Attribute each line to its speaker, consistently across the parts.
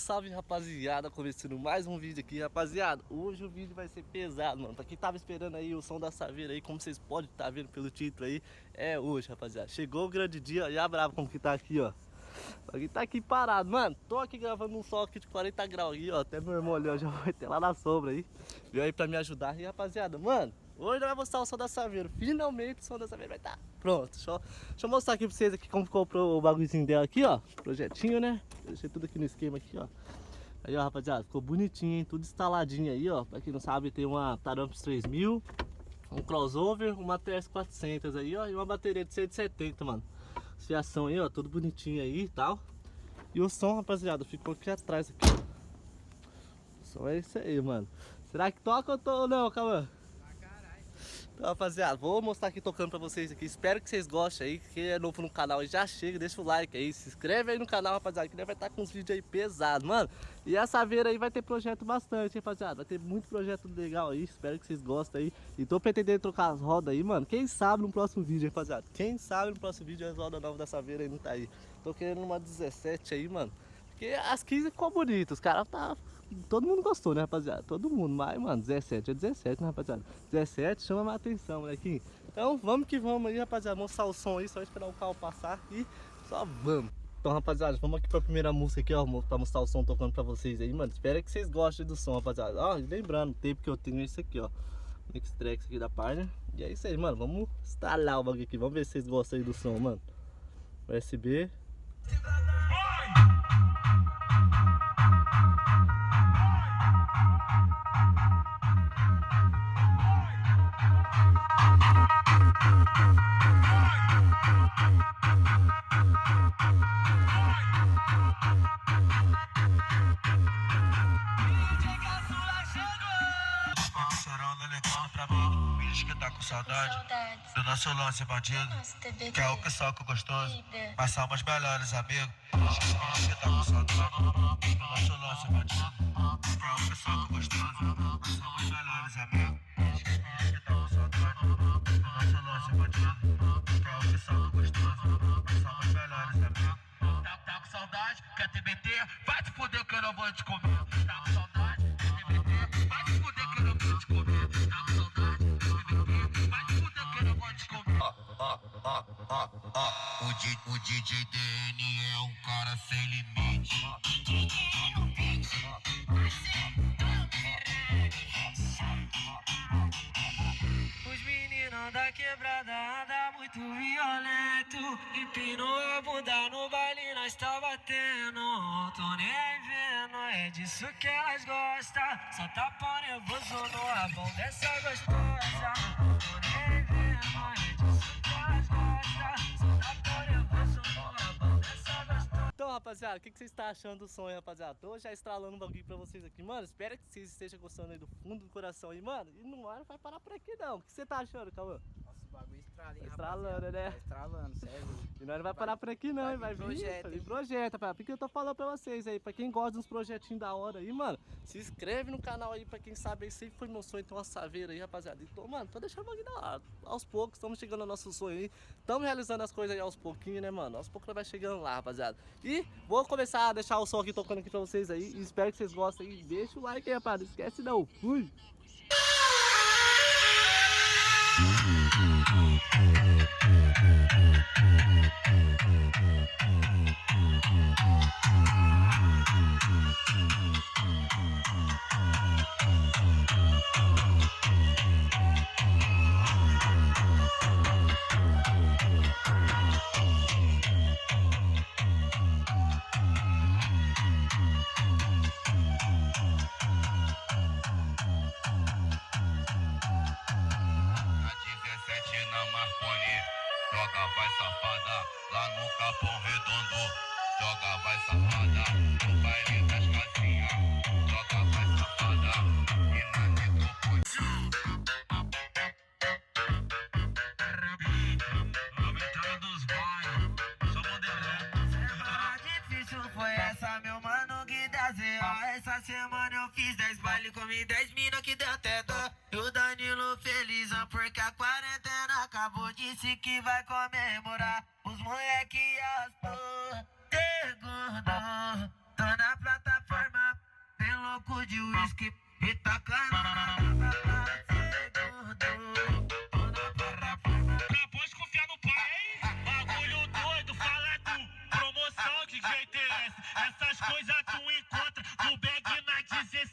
Speaker 1: salve, rapaziada, começando mais um vídeo aqui, rapaziada. Hoje o vídeo vai ser pesado, mano. Pra quem tava esperando aí o som da Saveira aí, como vocês podem estar vendo pelo título aí, é hoje, rapaziada. Chegou o grande dia, e a brava como que tá aqui, ó. Aqui tá aqui parado, mano. Tô aqui gravando um sol aqui de 40 graus aí, ó. Até meu irmão ali, ó, já vai ter lá na sombra aí. Veio aí pra me ajudar. E rapaziada, mano, hoje nós vamos mostrar o som da Saveira. Finalmente o som da Saveira vai estar pronto. Deixa eu mostrar aqui pra vocês aqui como ficou o bagulhozinho dela aqui, ó. Projetinho, né? Deixei tudo aqui no esquema aqui, ó. Aí, ó, rapaziada, ficou bonitinho, hein? Tudo instaladinho aí, ó. Pra quem não sabe, tem uma Tarampos 3000, um crossover, uma TS400 aí, ó. E uma bateria de 170, mano. Fiação aí, ó, tudo bonitinho aí e tal. E o som, rapaziada, ficou aqui atrás, aqui, ó. O som é esse aí, mano. Será que toca ou não, Cauã? Então, rapaziada, vou mostrar aqui tocando pra vocês aqui. Espero que vocês gostem aí. Quem é novo no canal e já chega, deixa o like aí. Se inscreve aí no canal, rapaziada, que vai estar com uns vídeos aí pesados, mano. E a Saveira aí vai ter projeto bastante, hein, rapaziada. Vai ter muito projeto legal aí. Espero que vocês gostem aí. E tô pretendendo trocar as rodas aí, mano. Quem sabe no próximo vídeo, rapaziada. Quem sabe no próximo vídeo as rodas novas da Saveira aí não tá aí. Tô querendo uma 17 aí, mano. Porque as 15 ficou bonito, os caras tá... Todo mundo gostou, né, rapaziada? Todo mundo, mas, mano, 17 é 17, né, rapaziada? 17 chama minha atenção, molequinho. Então, vamos que vamos aí, rapaziada. Mostrar o som aí, só esperar o carro passar e só vamos. Então, rapaziada, vamos aqui pra primeira música aqui, ó, pra mostrar o som tocando pra vocês aí, mano. Espero que vocês gostem do som, rapaziada. Ó, lembrando, o tempo que eu tenho é esse aqui, ó. Mix Tracks aqui da página. E é isso aí, mano. Vamos instalar o bagulho aqui. Vamos ver se vocês gostam aí do som, mano. USB.
Speaker 2: Que tá com saudade do nosso lance bandido, que é o que soca gostoso, mas são meus melhores amigos. Que tá com saudade do nosso lance bandido, que é o que soca gostoso, mas são meus melhores amigos. Que tá com saudade do nosso lance bandido, que é o que soca gostoso, mas são meus melhores amigos. Tá com saudade, quer TBT? Vai te fuder que eu não vou te comer. Tá com saudade, quer TBT? Vai te fuder que eu não vou te comer. Tá com saudade. O DJ DN é um cara sem limite. Os meninos da quebrada andam muito violento. Empinou a bunda no baile, nós tá batendo. Tô nem vendo, é disso que elas gostam. Só tá pau nervoso no rabão dessa gostosa. Tô nem vendo, é disso que elas gostam. Só tá pau nervoso no rabão dessa gostosa.
Speaker 1: Então, rapaziada, o que vocês estão achando do som aí, rapaziada? Tô já estralando um bagulho pra vocês aqui, mano. Espero que vocês estejam gostando aí do fundo do coração aí, mano. E não vai parar por aqui, não. O que você tá achando, Cauã?
Speaker 3: Nossa, o bagulho estrala, hein,
Speaker 1: Tá estralando, né?
Speaker 3: Tá estralando, sério.
Speaker 1: E nós não vai parar por aqui, não, hein? Vai vir
Speaker 3: projeto, hein?
Speaker 1: projeto, rapaziada. Porque eu tô falando pra vocês aí, pra quem gosta de uns projetinhos da hora aí, mano, se inscreve no canal aí, pra quem sabe aí, sempre foi meu sonho ter uma Saveira aí, rapaziada. Então, mano, tô deixando o bagulho da hora. Aos poucos, estamos chegando ao nosso sonho aí. Estamos realizando as coisas aí aos pouquinhos, né, mano? Aos poucos vai chegando lá, rapaziada. E vou começar a deixar o som aqui tocando aqui pra vocês aí. E espero que vocês gostem aí. Deixa o like aí, rapaziada. Não esquece não. Fui!
Speaker 2: Na Marconi, joga vai safada, lá no Capão Redondo, joga vai safada, no baile das casinhas, joga vai safada, e na entrada dos bairros, só modelão. Semana difícil foi essa, meu mano, que dá Z.O. Essa semana eu fiz 10 baile, comi 10 mina que deu até dó. E o Danilo felizão porque a quarentena acabou, disse que vai comemorar. Os moleque astou, segundo, tô na plataforma louco de uísque e tacando na
Speaker 4: Pode confiar no pai, hein? Bagulho doido, fala tu. Promoção, que jeito é esse? Essas coisas tu encontra no bag na 17.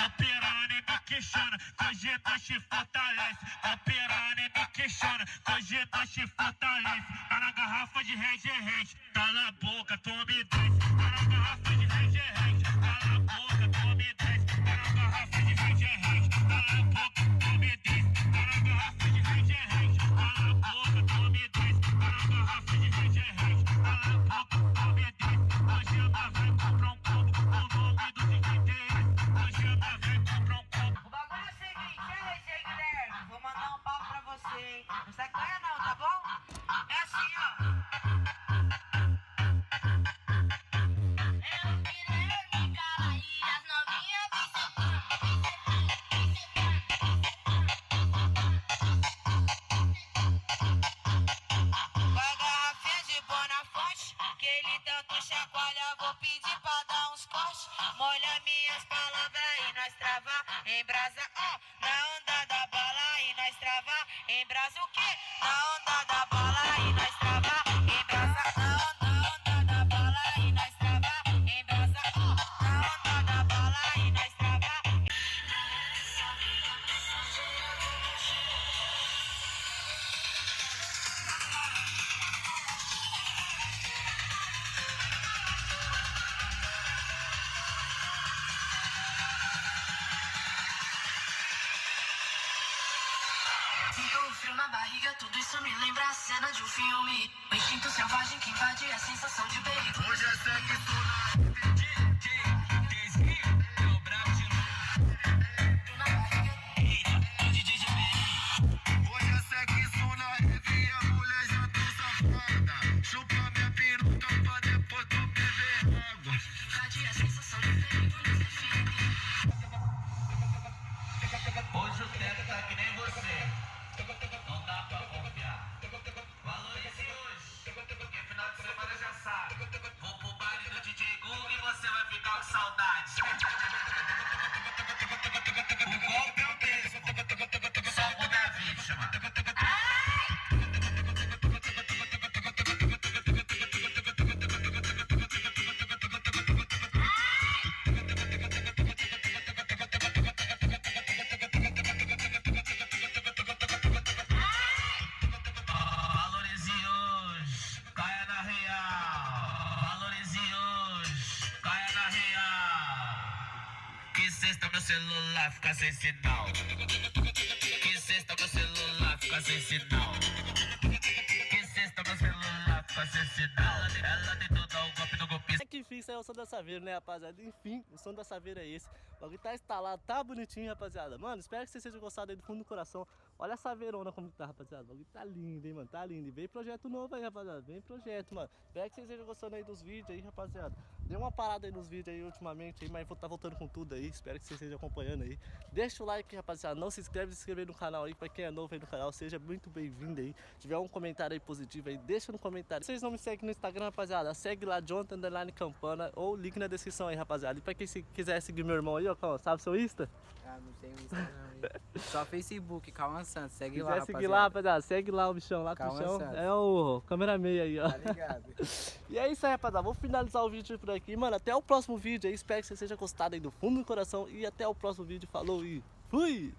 Speaker 4: Operando e me questiona, cogita te fortalece. Operando e me questiona, cogita te fortalece. Tá na garrafa de Red é Red, cala a boca, tome 10. Tá na garrafa de Red é Red, cala a boca, tome 10. Tá na garrafa de Red é Red, cala a boca, tome 10. Tá na garrafa de Red é Red, cala a boca, tome 10. Tá na garrafa de Red é Red, cala a boca, tome 10. Hoje ela vai comprar um combo, o nome do DJTS. Hoje ela vai comprar um combo.
Speaker 5: O bagulho é o seguinte, aí, Guilherme, vou mandar um papo pra você, hein? Não sai correndo não, tá bom? É assim, ó. É o Guilherme, cara, e as novinhas vai garrafinha de Bonafonte, que ele tanto chacoalha, vou pedir pra dar uns cortes. Molha minhas palavras e nós travar em brasa, ó. Na onda da bala e nós travar em brasa o quê? Na onda da bala e nós travar em brasa. Na onda da bala e nós travar em brasa, ó. Na onda da bala e nós travar. Sinto um frio na barriga, tudo isso me lembra a cena de um filme. O instinto selvagem que invade a sensação de perigo.
Speaker 2: Hoje é sexo na
Speaker 4: Eu bravo de novo.
Speaker 5: Na barriga.
Speaker 4: Eita, DJ GBR.
Speaker 2: Hoje é sexo na revia, mulher já tô safada. Chupa minha peruca pra depois tu beber água.
Speaker 5: Invade a sensação de perigo nesse filme.
Speaker 4: Hoje o teto tá que nem você. Não dá pra confiar. Valorize hoje, porque final de semana já sabe. Vou pro baile do DJ Google e você vai ficar com saudade. O golpe é o mesmo, só muda a vítima. Valorize hoje, caia na real. Valorize hoje, caia na real. Que sexta meu celular fica sem sinal. Que sexta meu celular fica sem sinal. Que sexta meu celular fica sem sinal. Ela tentou dar o golpe no golpista.
Speaker 1: É que enfim, isso aí é o som da Saveiro, né, rapaziada? Enfim, o som da Saveiro é esse. O bagulho tá instalado, tá bonitinho, rapaziada. Mano, espero que vocês tenham gostado aí do fundo do coração. Olha a Saveirona como tá, rapaziada. O bagulho tá lindo, hein, mano? Tá lindo. E vem projeto novo aí, rapaziada. Vem projeto, mano. Espero que vocês estejam gostando aí dos vídeos aí, rapaziada. Deu uma parada aí nos vídeos aí ultimamente aí, mas vou tá voltando com tudo aí. Espero que vocês estejam acompanhando aí. Deixa o like, rapaziada. Não se inscreve no canal aí. Pra quem é novo aí no canal, seja muito bem-vindo aí. Se tiver um comentário aí positivo aí, deixa no comentário. Se vocês não me seguem no Instagram, rapaziada, segue lá, Jonathan_Campana, ou link na descrição aí, rapaziada. E pra quem quiser seguir meu irmão aí, ó, sabe seu Insta?
Speaker 3: Ah, não tem Insta não, hein? Só Facebook, Cauã Santos, segue
Speaker 1: Se
Speaker 3: lá,
Speaker 1: quiser seguir lá, rapaziada, segue lá o bichão, lá
Speaker 3: Cauã
Speaker 1: o bichão.
Speaker 3: Santos.
Speaker 1: É o câmera meia aí, ó.
Speaker 3: Tá ligado?
Speaker 1: E é isso aí, rapaziada. Vou finalizar o vídeo por aqui. Mano, até o próximo vídeo aí. Espero que você seja gostado aí do fundo do coração. E até o próximo vídeo. Falou e fui!